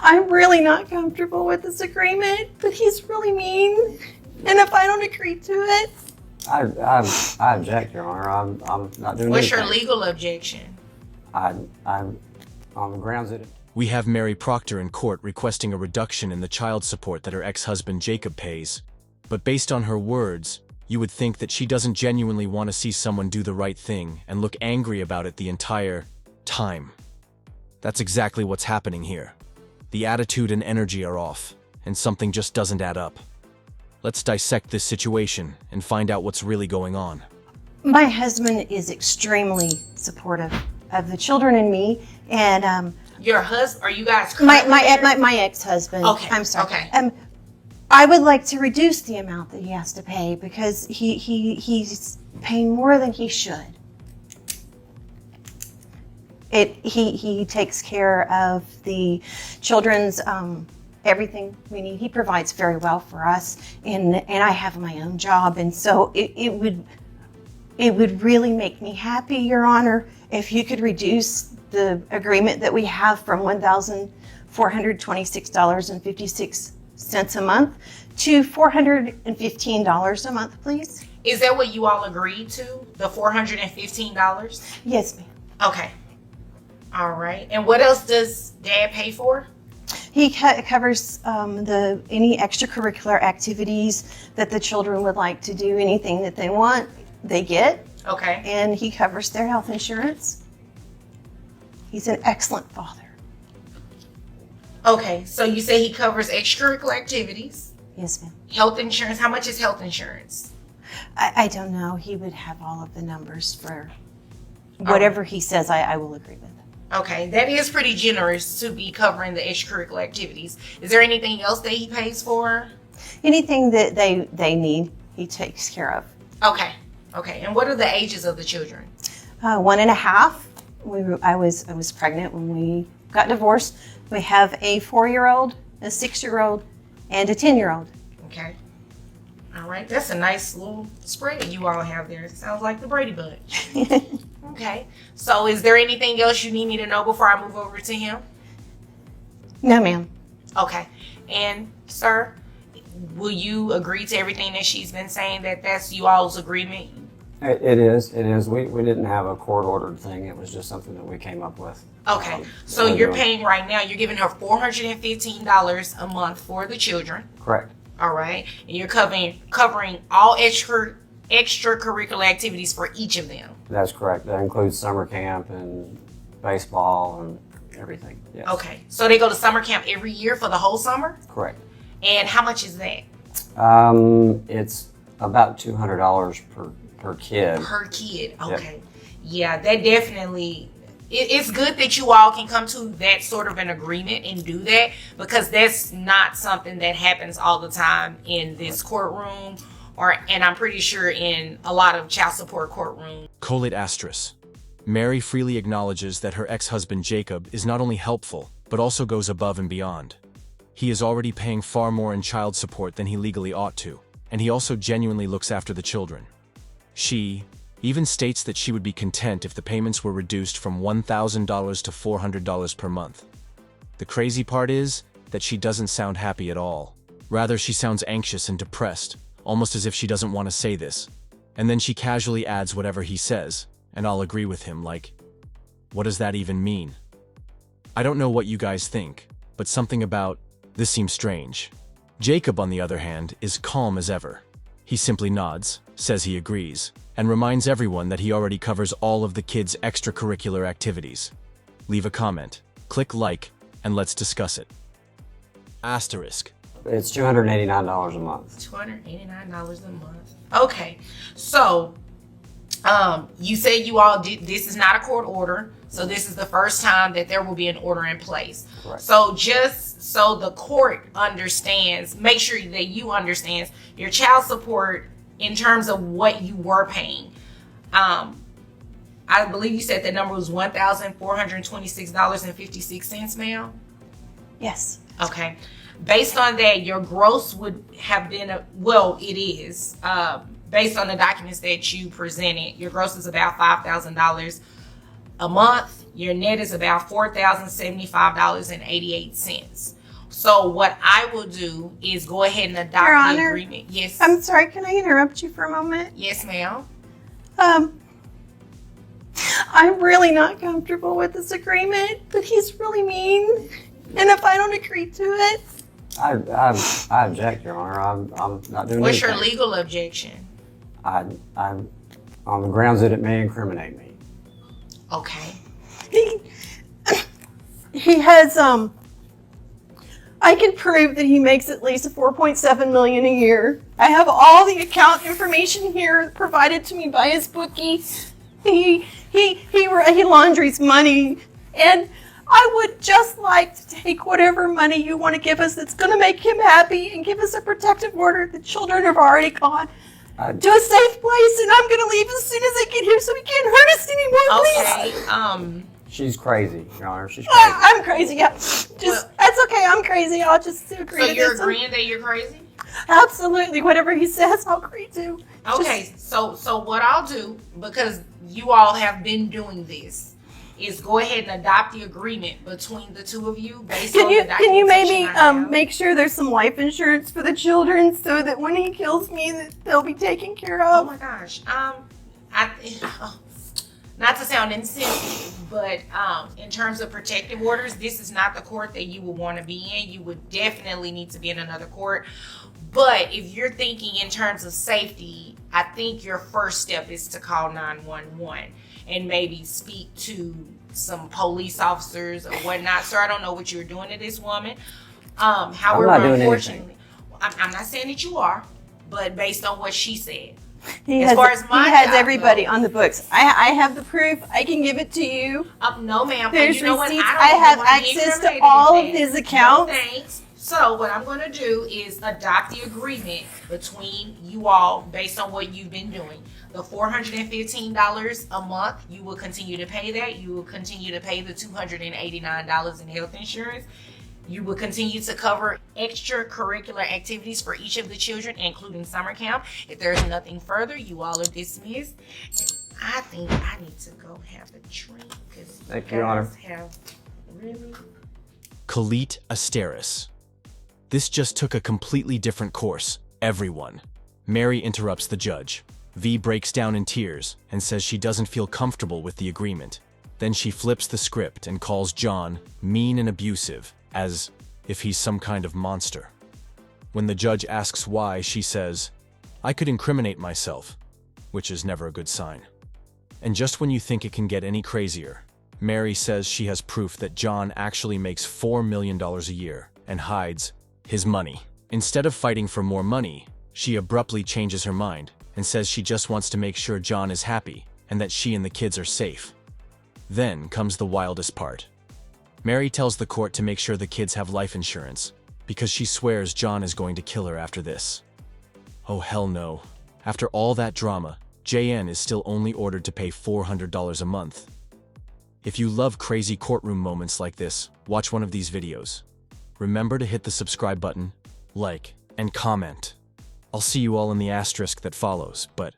I'm really not comfortable with this agreement, but he's really mean. And if I don't agree to it, I object, Your Honor. I'm not doing What's anything. your legal objection? I'm on the grounds that We have Mary Proctor in court requesting a reduction in the child support that her ex-husband Jacob pays. But based on her words, you would think that she doesn't genuinely want to see someone do the right thing and look angry about it the entire time. That's exactly what's happening here. The attitude and energy are off, and something just doesn't add up. Let's dissect this situation and find out what's really going on. my husband is extremely supportive of the children and me. And Your husband? Are you guys my ex-husband. Okay. I'm sorry. Okay. I would like to reduce the amount that he has to pay because he's paying more than he should. He takes care of the children's everything we need. He provides very well for us, and I have my own job, and so it would really make me happy, Your Honor, if you could reduce the agreement that we have from $1,426.56 a month to $415 a month, please. Is that what you all agreed to? The $415? Yes, ma'am. Okay. All right. And what else does Dad pay for? He covers any extracurricular activities that the children would like to do. Anything that they want, they get. Okay. And he covers their health insurance. He's an excellent father. Okay. So you say he covers extracurricular activities, Yes, ma'am. health insurance. How much is health insurance? I don't know. He would have all of the numbers for whatever he says. I will agree with. Okay. That is pretty generous to be covering the extracurricular activities. Is there anything else that he pays for? Anything that they need, he takes care of. Okay. Okay. And what are the ages of the children? 1.5. I was pregnant when we got divorced. We have a 4-year-old, a 6-year-old, and a 10-year-old. Okay. All right. That's a nice little spread you all have there. It sounds like the Brady Bunch. Okay. So is there anything else you need me to know before I move over to him? No, ma'am. Okay. And sir, will you agree to everything that she's been saying, that that's you all's agreement? it is. We didn't have a court-ordered thing. It was just something that we came up with. Okay. So you're paying right now, you're giving her $415 a month for the children. Correct. All right. And you're covering all extracurricular activities for each of them. That's correct. That includes summer camp and baseball and everything. Yes. Okay. So they go to summer camp every year for the whole summer? Correct. And how much is that? It's about $200 per kid. Per kid. Okay. Yep. Yeah, that definitely, it's good that you all can come to that sort of an agreement and do that, because that's not something that happens all the time in this courtroom, and I'm pretty sure in a lot of child support courtrooms. Colate asterisk. Mary freely acknowledges that her ex-husband Jacob is not only helpful, but also goes above and beyond. He is already paying far more in child support than he legally ought to, and he also genuinely looks after the children. She even states that she would be content if the payments were reduced from $1,000 to $400 per month. The crazy part is that she doesn't sound happy at all. Rather, she sounds anxious and depressed, almost as if she doesn't want to say this. And then she casually adds whatever he says, and I'll agree with him, like, what does that even mean? I don't know what you guys think, but something about this seems strange. Jacob, on the other hand, is calm as ever. He simply nods, says he agrees, and reminds everyone that he already covers all of the kids' extracurricular activities. Leave a comment, click like, and let's discuss it. Asterisk. It's $289 a month. $289 a month. Okay. So, you say you all did, this is not a court order, so this is the first time that there will be an order in place. Correct. So just so the court understands, make sure that you understand your child support in terms of what you were paying. I believe you said the number was $1,426.56, ma'am? Yes. Okay. Based on that, your gross would have been, it is, based on the documents that you presented, your gross is about $5,000 a month, Your net is about $4,075.88. So what I will do is go ahead and adopt Your the Honor, agreement. Yes. I'm sorry, can I interrupt you for a moment? Yes, ma'am. I'm really not comfortable with this agreement, but he's really mean. And if I don't agree to it, I object, Your Honor. I'm not doing What's your anything. legal objection? I'm on the grounds that it may incriminate me. Okay. he has, I can prove that he makes at least $4.7 million a year. I have all the account information here provided to me by his bookie. He laundries money, and I would just like to take whatever money you want to give us that's going to make him happy and give us a protective order. The children have already gone to a safe place, and I'm going to leave as soon as I get here so he can't hurt us anymore, please. Okay. She's crazy, Your Honor. She's crazy. I'm crazy, yeah. That's okay, I'm crazy. I'll just agree So to you're this. agreeing that you're crazy? Absolutely. Whatever he says, I'll agree to. Okay, so what I'll do, because you all have been doing this, is go ahead and adopt the agreement between the two of you based on the documentation Can you maybe I have. make sure there's some life insurance for the children so that when he kills me that they'll be taken care Oh of? my gosh. Not to sound insensitive, but in terms of protective orders, this is not the court that you would want to be in. You would definitely need to be in another court. But if you're thinking in terms of safety, I think your first step is to call 911 and maybe speak to some police officers or whatnot. Sir, I don't know what you're doing to this woman. However, I'm not doing unfortunately, I'm not saying that you are, but based on what she said. He As has, far as my he has job everybody goes- on the books. I have the proof. I can give it to you. No, ma'am. There's You know what? receipts. don't I have want to be access to incriminated all in of that. his accounts. No, thanks. So what I'm going to do is adopt the agreement between you all based on what you've been doing. The $415 a month, you will continue to pay that. You will continue to pay the $289 in health insurance. You will continue to cover extracurricular activities for each of the children, including summer camp. If there is nothing further, you all are dismissed. And I think I need to go have a drink because Thank you, Your Honor. have really. Khalid Asteris. This just took a completely different course. Everyone. Mary interrupts the judge. V breaks down in tears and says she doesn't feel comfortable with the agreement. Then she flips the script and calls John mean and abusive, as if he's some kind of monster. When the judge asks why, she says, "I could incriminate myself," which is never a good sign. And just when you think it can get any crazier, Mary says she has proof that John actually makes $4 million a year and hides his money. Instead of fighting for more money, she abruptly changes her mind and says she just wants to make sure John is happy and that she and the kids are safe. Then comes the wildest part. Mary tells the court to make sure the kids have life insurance because she swears John is going to kill her after this. Oh hell no. After all that drama, JN is still only ordered to pay $400 a month. If you love crazy courtroom moments like this, watch one of these videos. Remember to hit the subscribe button, like, and comment. I'll see you all in the asterisk that follows, but